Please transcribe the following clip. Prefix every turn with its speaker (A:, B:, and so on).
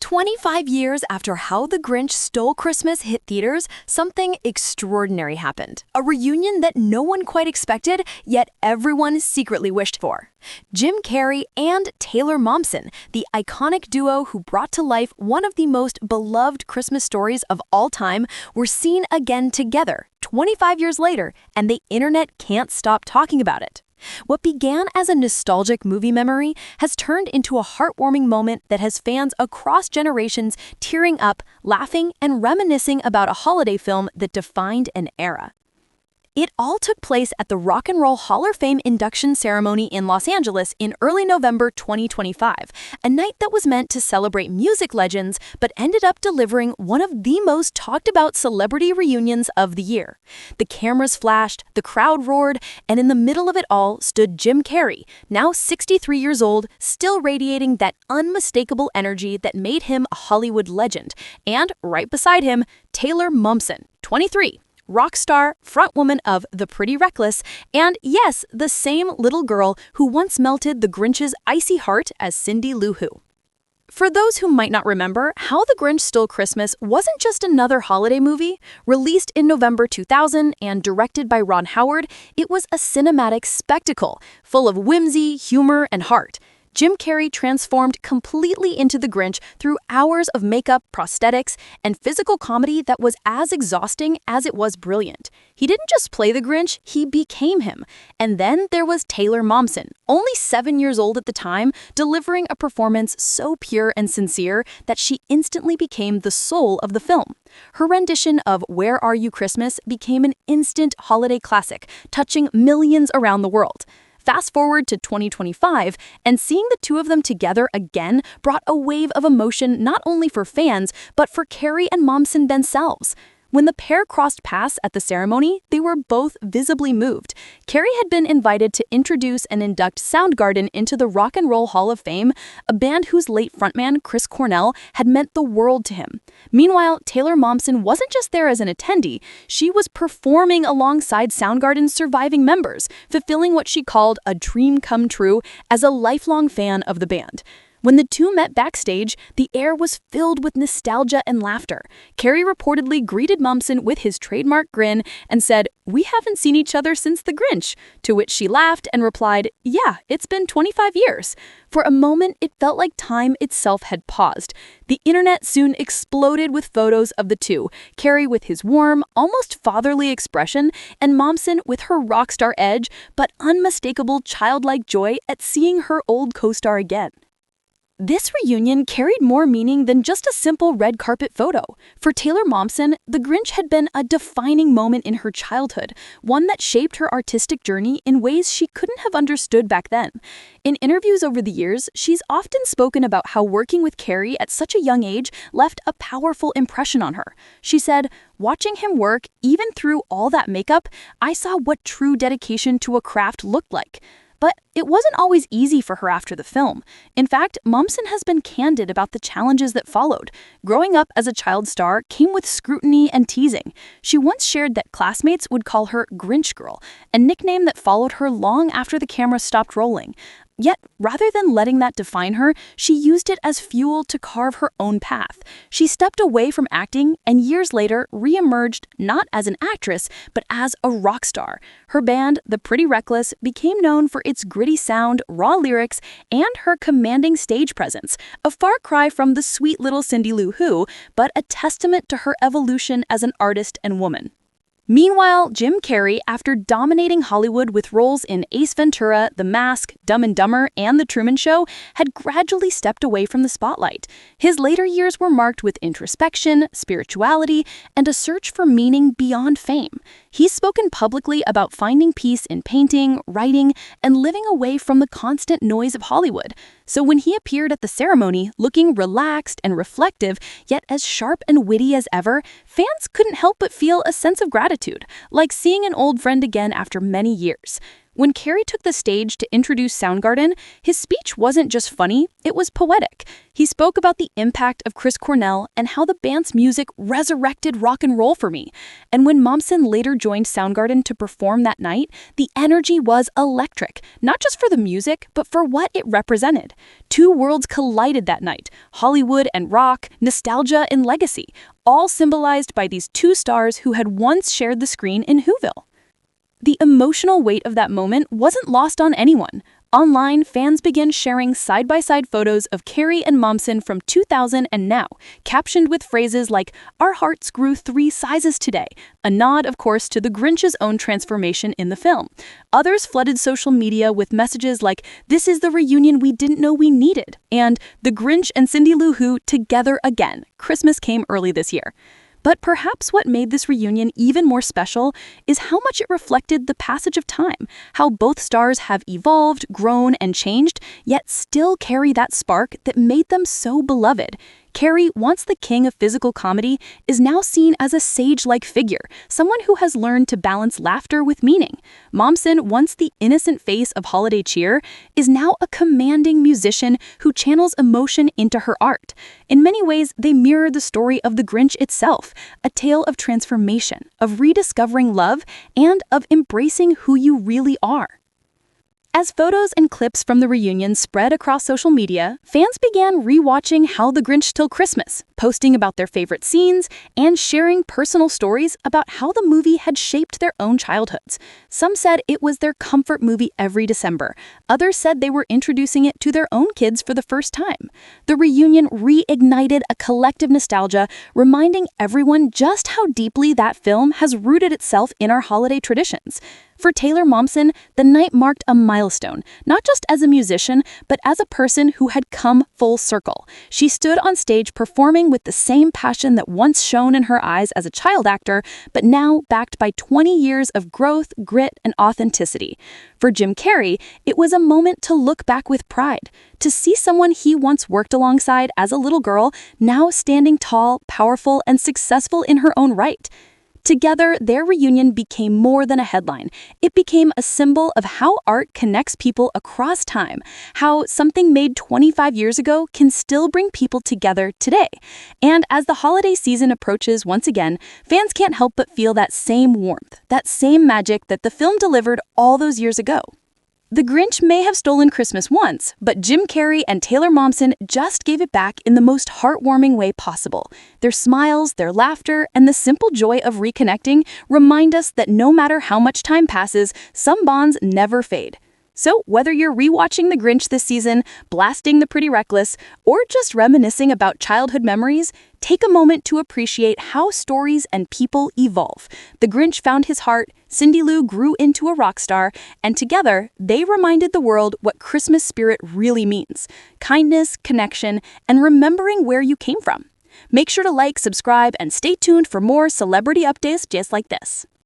A: 25 years after How the Grinch Stole Christmas hit theaters, something extraordinary happened. A reunion that no one quite expected, yet everyone secretly wished for. Jim Carrey and Taylor Momsen, the iconic duo who brought to life one of the most beloved Christmas stories of all time, were seen again together 25 years later, and the internet can't stop talking about it. What began as a nostalgic movie memory has turned into a heartwarming moment that has fans across generations tearing up, laughing, and reminiscing about a holiday film that defined an era. It all took place at the Rock and Roll Hall of Fame induction ceremony in Los Angeles in early November 2025, a night that was meant to celebrate music legends but ended up delivering one of the most talked about celebrity reunions of the year. The cameras flashed, the crowd roared, and in the middle of it all stood Jim Carrey, now 63 years old, still radiating that unmistakable energy that made him a Hollywood legend, and right beside him, Taylor Momsen, 23. Rock star, frontwoman of The Pretty Reckless, and yes, the same little girl who once melted the Grinch's icy heart as Cindy Lou Who. For those who might not remember, How the Grinch Stole Christmas wasn't just another holiday movie. Released in November 2000 and directed by Ron Howard, it was a cinematic spectacle, full of whimsy, humor, and heart. Jim Carrey transformed completely into the Grinch through hours of makeup, prosthetics, and physical comedy that was as exhausting as it was brilliant. He didn't just play the Grinch, he became him. And then there was Taylor Momsen, only 7 years old at the time, delivering a performance so pure and sincere that she instantly became the soul of the film. Her rendition of Where Are You Christmas became an instant holiday classic, touching millions around the world. Fast forward to 2025, and seeing the two of them together again brought a wave of emotion not only for fans, but for Carrey and Momsen themselves. When the pair crossed paths at the ceremony, they were both visibly moved. Carrey had been invited to introduce and induct Soundgarden into the Rock and Roll Hall of Fame, a band whose late frontman, Chris Cornell, had meant the world to him. Meanwhile, Taylor Momsen wasn't just there as an attendee, she was performing alongside Soundgarden's surviving members, fulfilling what she called a dream come true as a lifelong fan of the band. When the two met backstage, the air was filled with nostalgia and laughter. Carrey reportedly greeted Momsen with his trademark grin and said, "We haven't seen each other since The Grinch," to which she laughed and replied, "Yeah, it's been 25 years. For a moment, it felt like time itself had paused. The internet soon exploded with photos of the two, Carrey with his warm, almost fatherly expression, and Momsen with her rock star edge, but unmistakable childlike joy at seeing her old co-star again. This reunion carried more meaning than just a simple red carpet photo. For Taylor Momsen, The Grinch had been a defining moment in her childhood, one that shaped her artistic journey in ways she couldn't have understood back then. In interviews over the years, she's often spoken about how working with Carrey at such a young age left a powerful impression on her. She said, "Watching him work, even through all that makeup, I saw what true dedication to a craft looked like." But it wasn't always easy for her after the film. In fact, Momsen has been candid about the challenges that followed. Growing up as a child star came with scrutiny and teasing. She once shared that classmates would call her Grinch Girl, a nickname that followed her long after the camera stopped rolling. Yet, rather than letting that define her, she used it as fuel to carve her own path. She stepped away from acting and years later re-emerged not as an actress, but as a rock star. Her band, The Pretty Reckless, became known for its gritty sound, raw lyrics, and her commanding stage presence, a far cry from the sweet little Cindy Lou Who, but a testament to her evolution as an artist and woman. Meanwhile, Jim Carrey, after dominating Hollywood with roles in Ace Ventura, The Mask, Dumb and Dumber, and The Truman Show, had gradually stepped away from the spotlight. His later years were marked with introspection, spirituality, and a search for meaning beyond fame. He's spoken publicly about finding peace in painting, writing, and living away from the constant noise of Hollywood. So when he appeared at the ceremony, looking relaxed and reflective, yet as sharp and witty as ever, fans couldn't help but feel a sense of gratitude, like seeing an old friend again after many years. When Carrey took the stage to introduce Soundgarden, his speech wasn't just funny, it was poetic. He spoke about the impact of Chris Cornell and how the band's music resurrected rock and roll for me. And when Momsen later joined Soundgarden to perform that night, the energy was electric, not just for the music, but for what it represented. Two worlds collided that night, Hollywood and rock, nostalgia and legacy, all symbolized by these two stars who had once shared the screen in Whoville. The emotional weight of that moment wasn't lost on anyone. Online, fans began sharing side-by-side photos of Carrey and Momsen from 2000 and now, captioned with phrases like, "Our hearts grew 3 sizes today," a nod, of course, to the Grinch's own transformation in the film. Others flooded social media with messages like, "This is the reunion we didn't know we needed," and "The Grinch and Cindy Lou Who together again. Christmas came early this year." But perhaps what made this reunion even more special is how much it reflected the passage of time, how both stars have evolved, grown, and changed, yet still carry that spark that made them so beloved. Carrey, once the king of physical comedy, is now seen as a sage-like figure, someone who has learned to balance laughter with meaning. Momsen, once the innocent face of holiday cheer, is now a commanding musician who channels emotion into her art. In many ways, they mirror the story of the Grinch itself, a tale of transformation, of rediscovering love, and of embracing who you really are. As photos and clips from the reunion spread across social media, fans began rewatching How the Grinch Stole Christmas, posting about their favorite scenes, and sharing personal stories about how the movie had shaped their own childhoods. Some said it was their comfort movie every December. Others said they were introducing it to their own kids for the first time. The reunion reignited a collective nostalgia, reminding everyone just how deeply that film has rooted itself in our holiday traditions. For Taylor Momsen, the night marked a milestone, not just as a musician, but as a person who had come full circle. She stood on stage performing with the same passion that once shone in her eyes as a child actor, but now backed by 20 years of growth, grit, and authenticity. For Jim Carrey, it was a moment to look back with pride, to see someone he once worked alongside as a little girl, now standing tall, powerful, and successful in her own right. Together, their reunion became more than a headline. It became a symbol of how art connects people across time, how something made 25 years ago can still bring people together today. And as the holiday season approaches once again, fans can't help but feel that same warmth, that same magic that the film delivered all those years ago. The Grinch may have stolen Christmas once, but Jim Carrey and Taylor Momsen just gave it back in the most heartwarming way possible. Their smiles, their laughter, and the simple joy of reconnecting remind us that no matter how much time passes, some bonds never fade. So whether you're rewatching The Grinch this season, blasting The Pretty Reckless, or just reminiscing about childhood memories, take a moment to appreciate how stories and people evolve. The Grinch found his heart, Cindy Lou grew into a rock star, and together, they reminded the world what Christmas spirit really means: kindness, connection, and remembering where you came from. Make sure to like, subscribe, and stay tuned for more celebrity updates just like this.